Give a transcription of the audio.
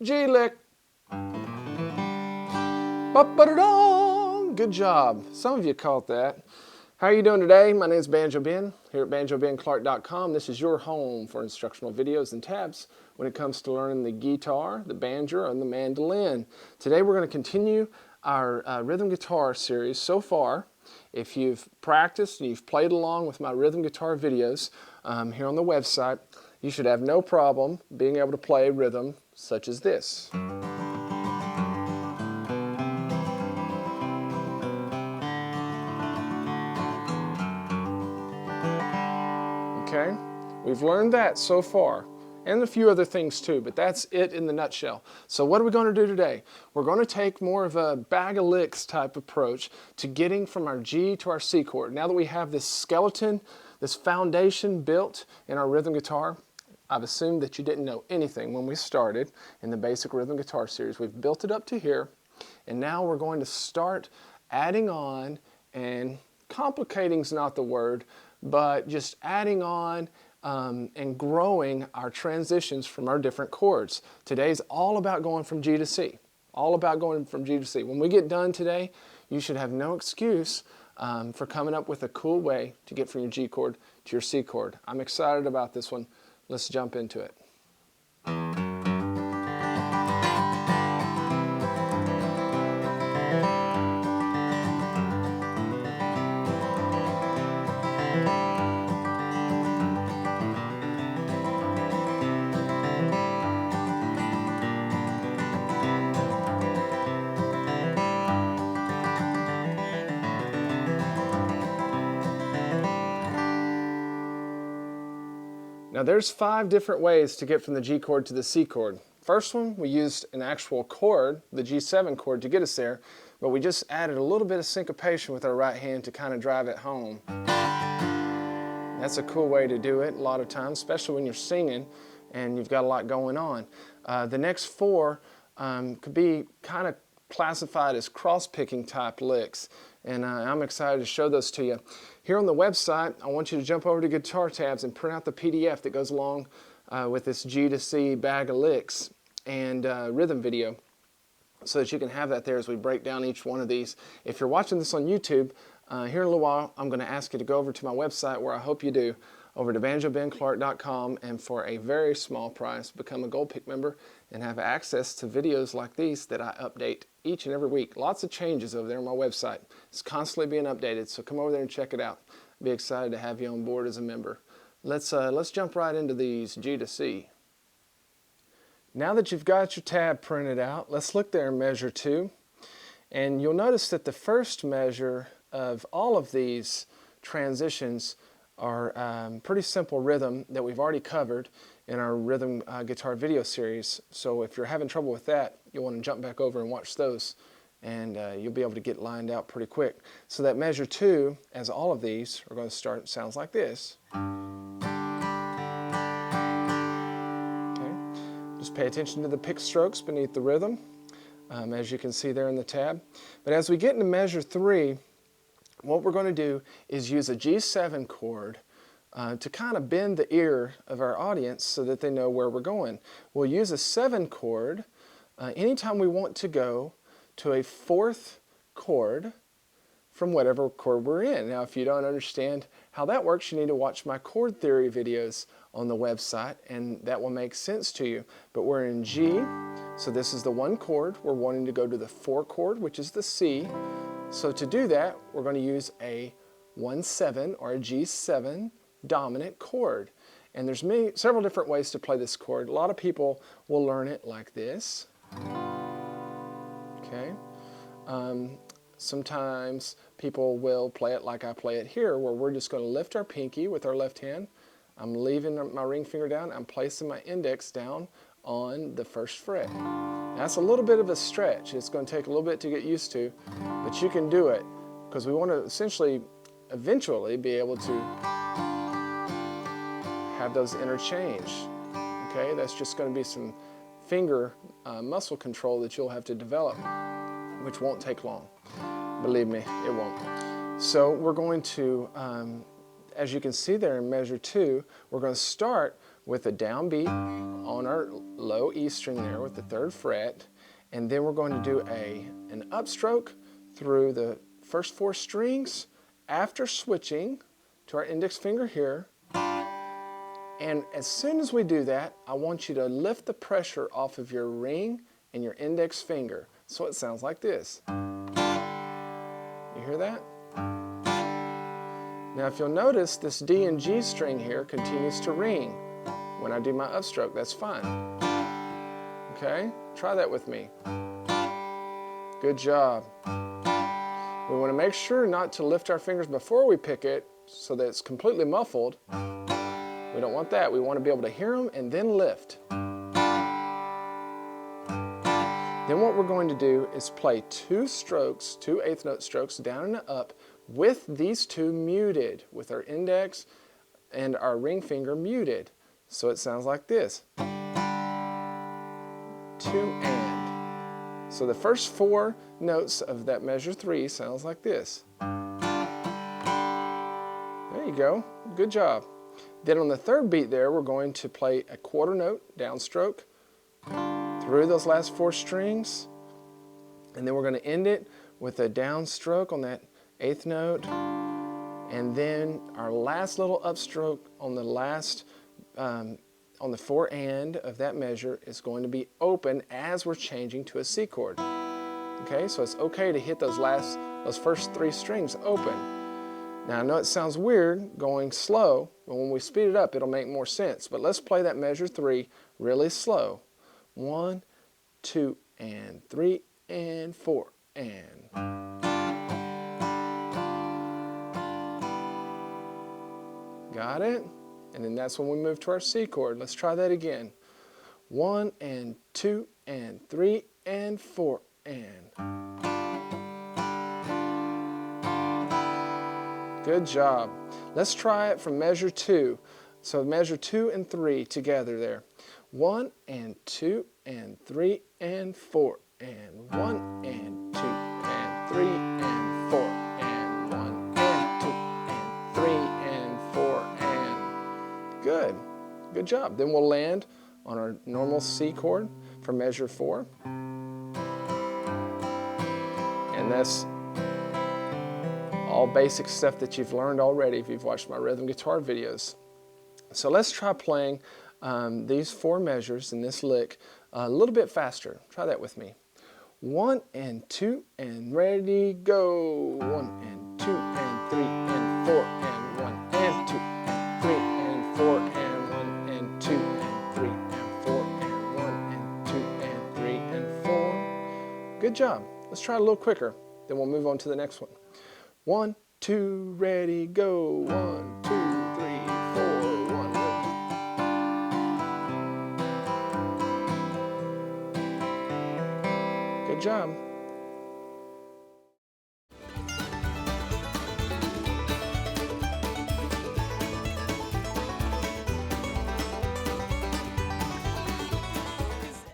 G lick. Ba-ba-da-da. Good job. Some of you caught that. How are you doing today? My name is Banjo Ben here at banjobenclark.com. This is your home for instructional videos and tabs when it comes to learning the guitar, the banjo, and the mandolin. Today we're going to continue our rhythm guitar series. So far, if you've practiced and you've played along with my rhythm guitar videos here on the website, you should have no problem being able to play rhythm such as this. Okay, we've learned that so far, and a few other things too, but that's it in the nutshell. So what are we going to do today? We're going to take more of a bag of licks type approach to getting from our G to our C chord. Now that we have this skeleton, this foundation built in our rhythm guitar, I've assumed that you didn't know anything when we started in the basic rhythm guitar series. We've built it up to here, and now we're going to start adding on, and complicating is not the word, but just adding on and growing our transitions from our different chords. Today's all about going from G to C. All about going from G to C. When we get done today, you should have no excuse for coming up with a cool way to get from your G chord to your C chord. I'm excited about this one. Let's jump into it. Now there's 5 different ways to get from the G chord to the C chord. First one, we used an actual chord, the G7 chord, to get us there, but we just added a little bit of syncopation with our right hand to kind of drive it home. That's a cool way to do it a lot of times, especially when you're singing and you've got a lot going on. The next 4 could be kind of classified as cross-picking type licks, and I'm excited to show those to you. Here on the website, I want you to jump over to Guitar Tabs and print out the PDF that goes along with this G to C bag of licks and rhythm video, so that you can have that there as we break down each one of these. If you're watching this on YouTube, here in a little while, I'm going to ask you to go over to my website, where I hope you do, over to banjobenclark.com, and for a very small price, become a Gold Pick member and have access to videos like these that I update each and every week. Lots of changes over there on my website. It's constantly being updated, so come over there and check it out. I'll be excited to have you on board as a member. Let's jump right into these G to C. Now that you've got your tab printed out, let's look there in measure 2. And you'll notice that the first measure of all of these transitions are pretty simple rhythm that we've already covered in our rhythm guitar video series. So if you're having trouble with that, you'll want to jump back over and watch those, and you'll be able to get lined out pretty quick. So that measure 2, as all of these are going to start, sounds like this. Okay. Just pay attention to the pick strokes beneath the rhythm, as you can see there in the tab. But as we get into measure 3, what we're going to do is use a G7 chord to kind of bend the ear of our audience so that they know where we're going. We'll use a 7 chord anytime we want to go to a 4th chord from whatever chord we're in. Now, if you don't understand how that works, you need to watch my chord theory videos on the website, and that will make sense to you. But we're in G, so this is the 1 chord. We're wanting to go to the 4 chord, which is the C. So to do that, we're going to use a 1-7 or a G7 dominant chord. And there's several different ways to play this chord. A lot of people will learn it like this. Okay. Sometimes people will play it like I play it here, where we're just going to lift our pinky with our left hand. I'm leaving my ring finger down. I'm placing my index down on the 1st fret. That's a little bit of a stretch. It's going to take a little bit to get used to, but you can do it, because we want to essentially eventually be able to have those interchange. Okay, that's just going to be some finger muscle control that you'll have to develop, which won't take long. Believe me, it won't. So we're going to as you can see there in measure 2, we're going to start with a downbeat on our low E string there with the 3rd fret, and then we're going to do an upstroke through the first 4 strings after switching to our index finger here. And as soon as we do that, I want you to lift the pressure off of your ring and your index finger. So it sounds like this. You hear that? Now if you'll notice, this D and G string here continues to ring when I do my upstroke. That's fine. Okay? Try that with me. Good job. We want to make sure not to lift our fingers before we pick it so that it's completely muffled. We don't want that. We want to be able to hear them and then lift. Then what we're going to do is play 2 strokes, 2 eighth note strokes down and up with these 2 muted, with our index and our ring finger muted. So it sounds like this. 2 and. So the first 4 notes of that measure 3 sounds like this. There you go. Good job. Then on the 3rd beat there, we're going to play a quarter note downstroke through those last 4 strings, and then we're going to end it with a downstroke on that 8th note, and then our last little upstroke on the last on the 4 and of that measure is going to be open as we're changing to a C chord. Okay, so it's okay to hit those first 3 strings open. Now I know it sounds weird going slow, but when we speed it up it'll make more sense. But let's play that measure 3 really slow. 1, 2, and 3, and 4, and. Got it? And then that's when we move to our C chord. Let's try that again. 1, and 2, and 3, and 4, and. Good job. Let's try it from measure 2. So measure 2 and 3 together there. 1, and 2, and 3, and 4, and 1, and 2, and 3, and 4, and 1, and 2, and 3, and 4, and. Good. Good job. Then we'll land on our normal C chord for measure 4. And that's all basic stuff that you've learned already if you've watched my rhythm guitar videos. So let's try playing these 4 measures in this lick a little bit faster. Try that with me. 1, and 2, and ready, go. 1, and 2, and 3, and 4, and 1, and 2, and 3, and 4, and 1, and 2, and 3, and 4, and 1, and 2, and 3, and 4. Good job. Let's try it a little quicker, then we'll move on to the next one. 1, 2, ready, go. 1, 2, 3, 4, 1, go. Good job.